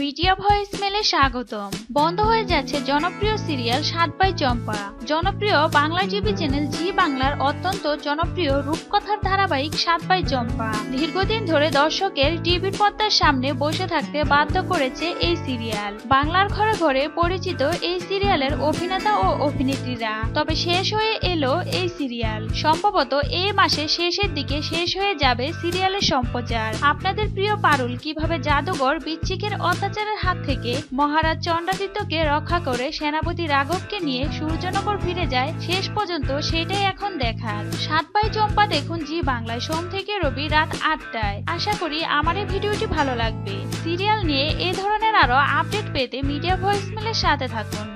Media ভয়েসমেলে স্বাগতম। বন্ধ হয়ে যাচ্ছে জনপ্রিয় সিরিয়াল ৭ বাই চম্পা। জনপ্রিয় বাংলা টিভি চ্যানেল জি বাংলার অত্যন্ত জনপ্রিয় রূপকথার ধারাবাহিক ৭ বাই চম্পা দীর্ঘদিন ধরে দর্শকের টিভির পর্দার সামনে বসে থাকতে বাধ্য করেছে এই সিরিয়াল। বাংলার ঘরে ঘরে পরিচিত এই সিরিয়ালের অভিনেতা ও অভিনেত্রীরা। তবে শেষ হয়ে এলো এই সিরিয়াল। সম্ভবত এই মাসে শেষের দিকে শেষ হয়ে যাবে সিরিয়ালের সম্প্রচার। আপনাদের প্রিয় পারুল কিভাবে জাদুঘর বিচ্ছিকের অত্যাচারের হাত থেকে মহারাজ চন্দ্রাদিত্যকে রক্ষা করে সেনাপতি রাঘবকে নিয়ে সূর্যনগর ফিরে যায়, শেষ পর্যন্ত সেটাই এখন দেখার। ৭ বাই চম্পা দেখুন জি বাংলায় সোম থেকে রবি রাত ৮টায়। আশা করি আমার এই ভিডিওটি ভালো লাগবে। সিরিয়াল নিয়ে এ ধরনের আরো আপডেট পেতে মিডিয়া ভয়েসমেলের সাথে থাকুন।